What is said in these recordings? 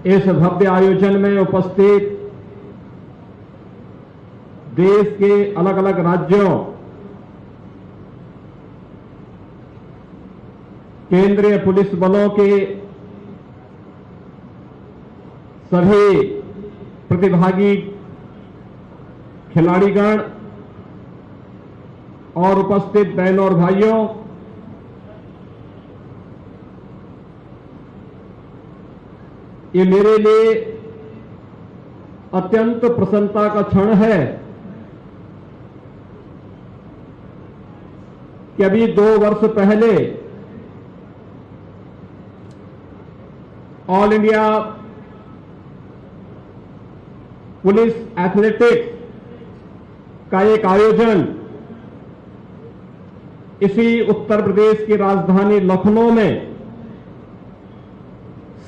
इस भव्य आयोजन में उपस्थित देश के अलग अलग राज्यों, केंद्रीय पुलिस बलों के सभी प्रतिभागी खिलाड़ीगण और उपस्थित बहनों और भाइयों, ये मेरे लिए अत्यंत प्रसन्नता का क्षण है कि अभी 2 वर्ष पहले ऑल इंडिया पुलिस एथलेटिक्स का एक आयोजन इसी उत्तर प्रदेश की राजधानी लखनऊ में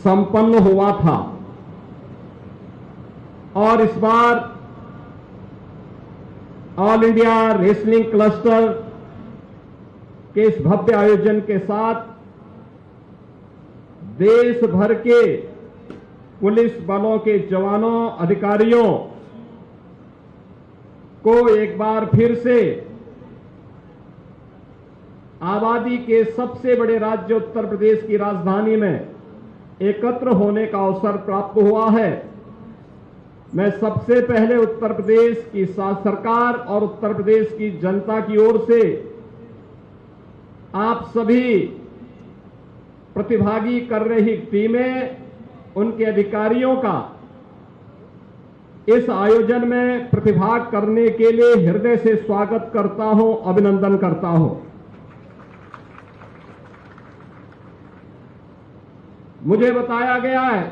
संपन्न हुआ था और इस बार ऑल इंडिया रेसलिंग क्लस्टर के इस भव्य आयोजन के साथ देश भर के पुलिस बलों के जवानों, अधिकारियों को एक बार फिर से आबादी के सबसे बड़े राज्य उत्तर प्रदेश की राजधानी में एकत्र होने का अवसर प्राप्त हुआ है। मैं सबसे पहले उत्तर प्रदेश की सरकार और उत्तर प्रदेश की जनता की ओर से आप सभी प्रतिभागी कर रही टीमें, उनके अधिकारियों का इस आयोजन में प्रतिभाग करने के लिए हृदय से स्वागत करता हूं, अभिनंदन करता हूं। मुझे बताया गया है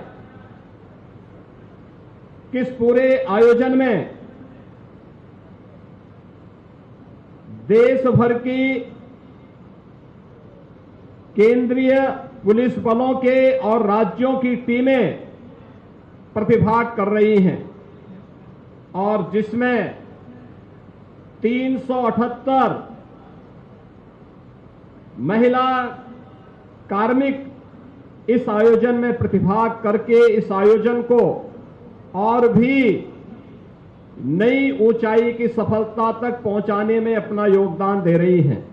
कि इस पूरे आयोजन में देश भर की केंद्रीय पुलिस बलों के और राज्यों की टीमें प्रतिभाग कर रही हैं और जिसमें 378 महिला कार्मिक इस आयोजन में प्रतिभाग करके इस आयोजन को और भी नई ऊंचाई की सफलता तक पहुंचाने में अपना योगदान दे रही हैं।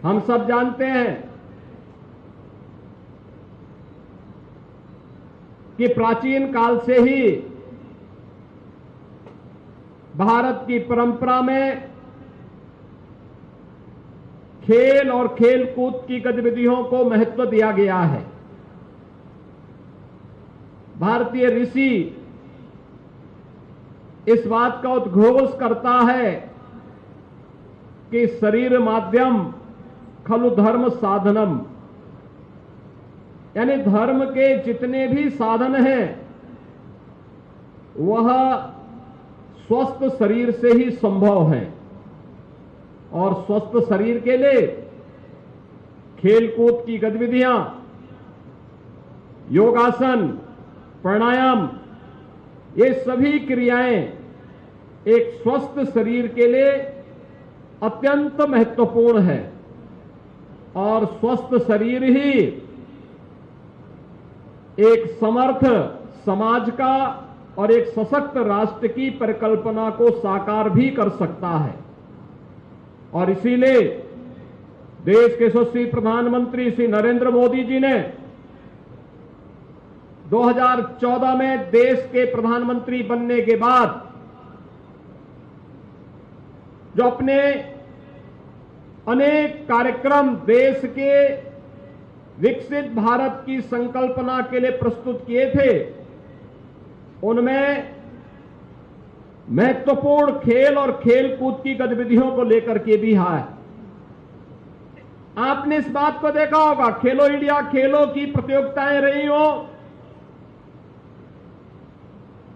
हम सब जानते हैं कि प्राचीन काल से ही भारत की परंपरा में खेल और खेल कूद की गतिविधियों को महत्व दिया गया है। भारतीय ऋषि इस बात का उद्घोष करता है कि शरीर माध्यम खलु धर्म साधनम, यानी धर्म के जितने भी साधन हैं वह स्वस्थ शरीर से ही संभव है और स्वस्थ शरीर के लिए खेलकूद की गतिविधियां, योगासन, प्राणायाम, ये सभी क्रियाएं एक स्वस्थ शरीर के लिए अत्यंत महत्वपूर्ण है और स्वस्थ शरीर ही एक समर्थ समाज का और एक सशक्त राष्ट्र की परिकल्पना को साकार भी कर सकता है। और इसीलिए देश के यशस्वी प्रधानमंत्री श्री नरेंद्र मोदी जी ने 2014 में देश के प्रधानमंत्री बनने के बाद जो अपने अनेक कार्यक्रम देश के विकसित भारत की संकल्पना के लिए प्रस्तुत किए थे, उनमें महत्वपूर्ण खेल और खेल कूद की गतिविधियों को लेकर के भी है। आपने इस बात को देखा होगा, खेलो इंडिया खेलों की प्रतियोगिताएं रही हो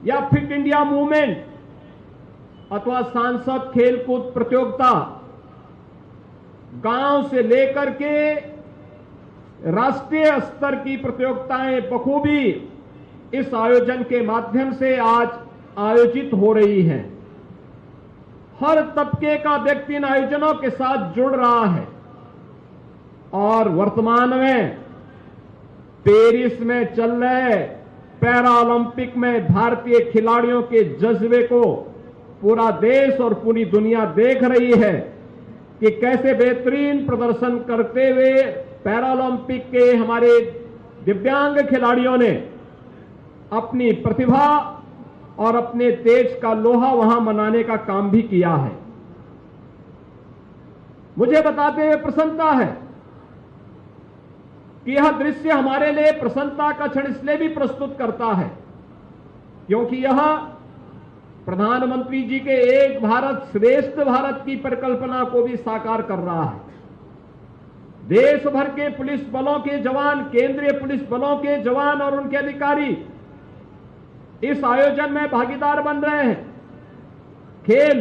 या फिट इंडिया मूवमेंट अथवा सांसद खेल कूद प्रतियोगिता, गांव से लेकर के राष्ट्रीय स्तर की प्रतियोगिताएं बखूबी इस आयोजन के माध्यम से आज आयोजित हो रही हैं। हर तबके का व्यक्ति इन आयोजनों के साथ जुड़ रहा है और वर्तमान में पेरिस में चल रहे पैरा ओलंपिक में भारतीय खिलाड़ियों के जज्बे को पूरा देश और पूरी दुनिया देख रही है कि कैसे बेहतरीन प्रदर्शन करते हुए पैरा ओलंपिक के हमारे दिव्यांग खिलाड़ियों ने अपनी प्रतिभा और अपने देश का लोहा वहां मनाने का काम भी किया है। मुझे बताते हुए प्रसन्नता है कि यह दृश्य हमारे लिए प्रसन्नता का क्षण इसलिए भी प्रस्तुत करता है क्योंकि यह प्रधानमंत्री जी के एक भारत श्रेष्ठ भारत की परिकल्पना को भी साकार कर रहा है। देश भर के पुलिस बलों के जवान, केंद्रीय पुलिस बलों के जवान और उनके अधिकारी इस आयोजन में भागीदार बन रहे हैं। खेल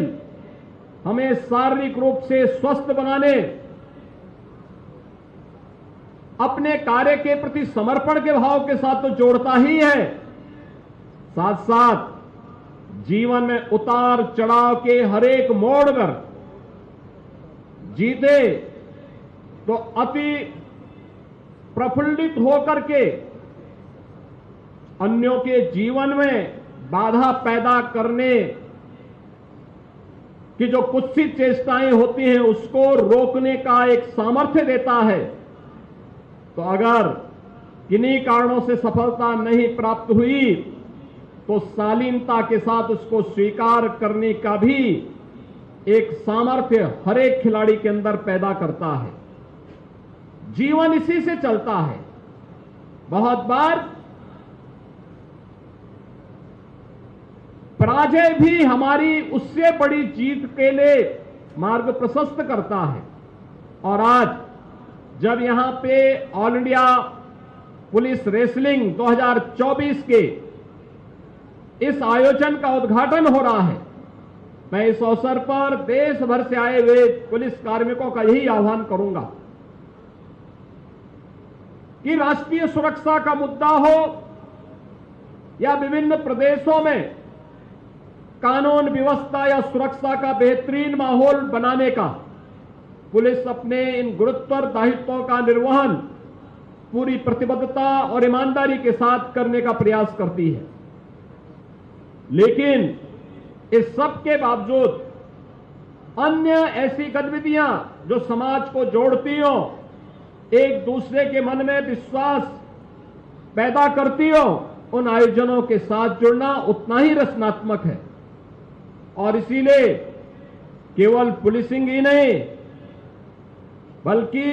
हमें शारीरिक रूप से स्वस्थ बनाने, अपने कार्य के प्रति समर्पण के भाव के साथ तो जोड़ता ही है, साथ साथ जीवन में उतार चढ़ाव के हर एक मोड़ पर जीते तो अति प्रफुल्लित होकर के अन्यों के जीवन में बाधा पैदा करने की जो कुत्सित चेष्टाएं होती हैं उसको रोकने का एक सामर्थ्य देता है। तो अगर किन्हीं कारणों से सफलता नहीं प्राप्त हुई तो शालीनता के साथ उसको स्वीकार करने का भी एक सामर्थ्य हर एक खिलाड़ी के अंदर पैदा करता है। जीवन इसी से चलता है। बहुत बार पराजय भी हमारी उससे बड़ी जीत के लिए मार्ग प्रशस्त करता है। और आज जब यहां पे ऑल इंडिया पुलिस रेसलिंग 2024 के इस आयोजन का उद्घाटन हो रहा है, मैं इस अवसर पर देश भर से आए हुए पुलिस कार्मिकों का यही आह्वान करूंगा कि राष्ट्रीय सुरक्षा का मुद्दा हो या विभिन्न प्रदेशों में कानून व्यवस्था या सुरक्षा का बेहतरीन माहौल बनाने का पुलिस अपने इन गुरुतर दायित्वों का निर्वहन पूरी प्रतिबद्धता और ईमानदारी के साथ करने का प्रयास करती है। लेकिन इस सब के बावजूद अन्य ऐसी गतिविधियां जो समाज को जोड़ती हो, एक दूसरे के मन में विश्वास पैदा करती हो, उन आयोजनों के साथ जुड़ना उतना ही रचनात्मक है। और इसीलिए केवल पुलिसिंग ही नहीं बल्कि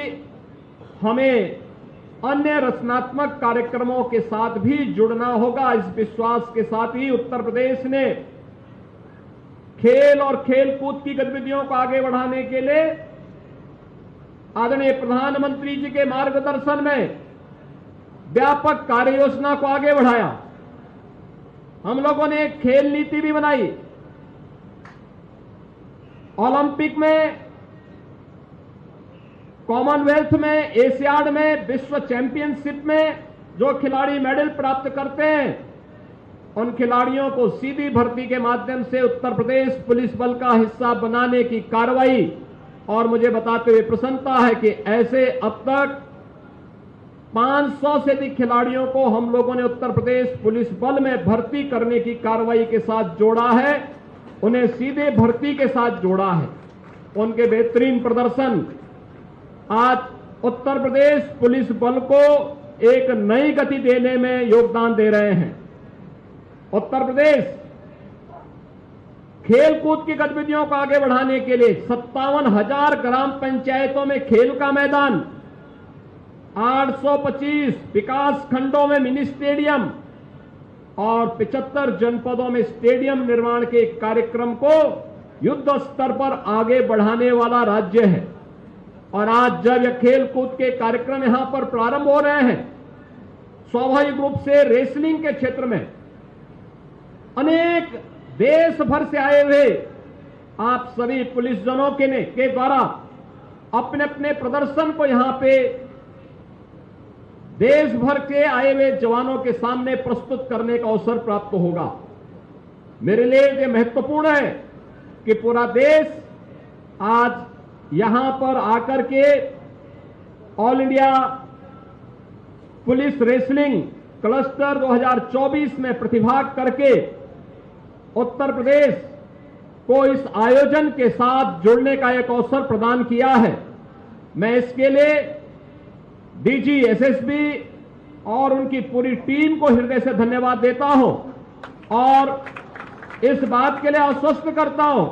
हमें अन्य रचनात्मक कार्यक्रमों के साथ भी जुड़ना होगा। इस विश्वास के साथ ही उत्तर प्रदेश ने खेल और खेल कूद की गतिविधियों को आगे बढ़ाने के लिए आदरणीय प्रधानमंत्री जी के मार्गदर्शन में व्यापक कार्य योजना को आगे बढ़ाया। हम लोगों ने एक खेल नीति भी बनाई। ओलंपिक में, कॉमनवेल्थ में, एशियाड में, विश्व चैंपियनशिप में जो खिलाड़ी मेडल प्राप्त करते हैं उन खिलाड़ियों को सीधी भर्ती के माध्यम से उत्तर प्रदेश पुलिस बल का हिस्सा बनाने की कार्रवाई, और मुझे बताते हुए प्रसन्नता है कि ऐसे अब तक 500 से अधिक खिलाड़ियों को हम लोगों ने उत्तर प्रदेश पुलिस बल में भर्ती करने की कार्रवाई के साथ जोड़ा है, उन्हें सीधे भर्ती के साथ जोड़ा है। उनके बेहतरीन प्रदर्शन आज उत्तर प्रदेश पुलिस बल को एक नई गति देने में योगदान दे रहे हैं। उत्तर प्रदेश खेल कूद की गतिविधियों को आगे बढ़ाने के लिए 57,000 ग्राम पंचायतों में खेल का मैदान, 825 विकास खंडों में मिनी स्टेडियम और 75 जनपदों में स्टेडियम निर्माण के कार्यक्रम को युद्ध स्तर पर आगे बढ़ाने वाला राज्य है। और आज जब यह खेल कूद के कार्यक्रम यहां पर प्रारंभ हो रहे हैं, स्वाभाविक रूप से रेसलिंग के क्षेत्र में अनेक देश भर से आए हुए आप सभी पुलिस जनों के द्वारा अपने अपने प्रदर्शन को यहां पे देश भर के आए हुए जवानों के सामने प्रस्तुत करने का अवसर प्राप्त होगा। मेरे लिए ये महत्वपूर्ण है कि पूरा देश आज यहां पर आकर के all India police wrestling cluster 2024 में प्रतिभाग करके उत्तर प्रदेश को इस आयोजन के साथ जुड़ने का एक अवसर प्रदान किया है। मैं इसके लिए डीजी एसएसबी और उनकी पूरी टीम को हृदय से धन्यवाद देता हूं और इस बात के लिए आश्वस्त करता हूं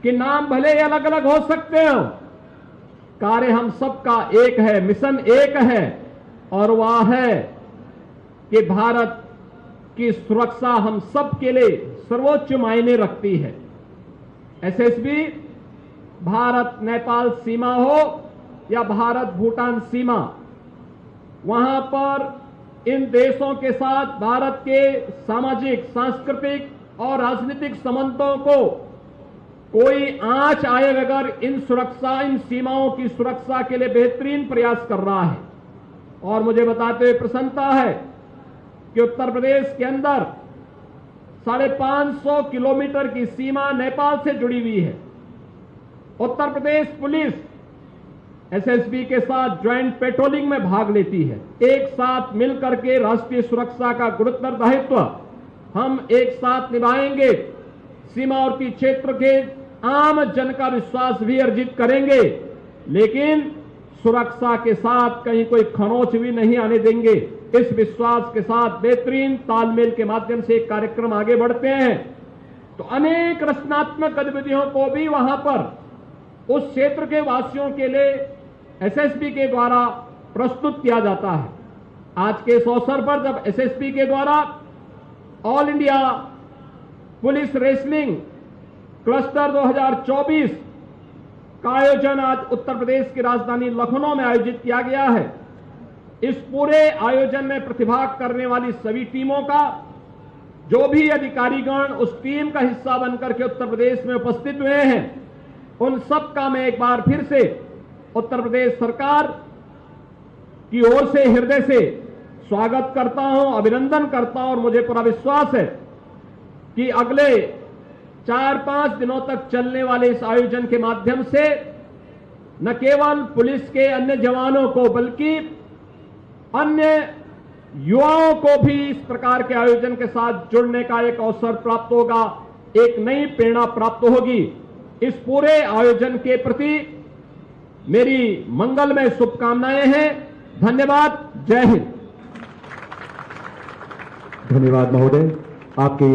कि नाम भले ही अलग अलग हो सकते हो, कार्य हम सबका एक है, मिशन एक है और वह है कि भारत की सुरक्षा हम सब के लिए सर्वोच्च मायने रखती है। एसएसबी भारत नेपाल सीमा हो या भारत भूटान सीमा, वहां पर इन देशों के साथ भारत के सामाजिक, सांस्कृतिक और राजनीतिक संबंधों को कोई आंच आए बगैर इन सीमाओं की सुरक्षा के लिए बेहतरीन प्रयास कर रहा है। और मुझे बताते हुए प्रसन्नता है कि उत्तर प्रदेश के अंदर 550 किलोमीटर की सीमा नेपाल से जुड़ी हुई है। उत्तर प्रदेश पुलिस एसएसबी के साथ ज्वाइंट पेट्रोलिंग में भाग लेती है। एक साथ मिलकर के राष्ट्रीय सुरक्षा का गुरुतर दायित्व हम एक साथ निभाएंगे। सीमावर्ती क्षेत्र के आम जन का विश्वास भी अर्जित करेंगे, लेकिन सुरक्षा के साथ कहीं कोई खरोंच भी नहीं आने देंगे। इस विश्वास के साथ बेहतरीन तालमेल के माध्यम से एक कार्यक्रम आगे बढ़ते हैं तो अनेक रचनात्मक गतिविधियों को भी वहां पर उस क्षेत्र के वासियों के लिए एसएसबी के द्वारा प्रस्तुत किया जाता है। आज के इस अवसर पर जब एसएसबी के द्वारा all India police wrestling cluster 2024 का आयोजन आज उत्तर प्रदेश की राजधानी लखनऊ में आयोजित किया गया है। इस पूरे आयोजन में प्रतिभाग करने वाली सभी टीमों का, जो भी अधिकारीगण उस टीम का हिस्सा बनकर के उत्तर प्रदेश में उपस्थित हुए हैं, उन सब का मैं एक बार फिर से उत्तर प्रदेश सरकार की ओर से हृदय से स्वागत करता हूं, अभिनंदन करता हूं और मुझे पूरा विश्वास है कि अगले 4-5 दिनों तक चलने वाले इस आयोजन के माध्यम से न केवल पुलिस के अन्य जवानों को बल्कि अन्य युवाओं को भी इस प्रकार के आयोजन के साथ जुड़ने का एक अवसर प्राप्त होगा, एक नई प्रेरणा प्राप्त होगी। इस पूरे आयोजन के प्रति मेरी मंगलमय शुभकामनाएं हैं। धन्यवाद। जय हिंद। धन्यवाद महोदय। आपके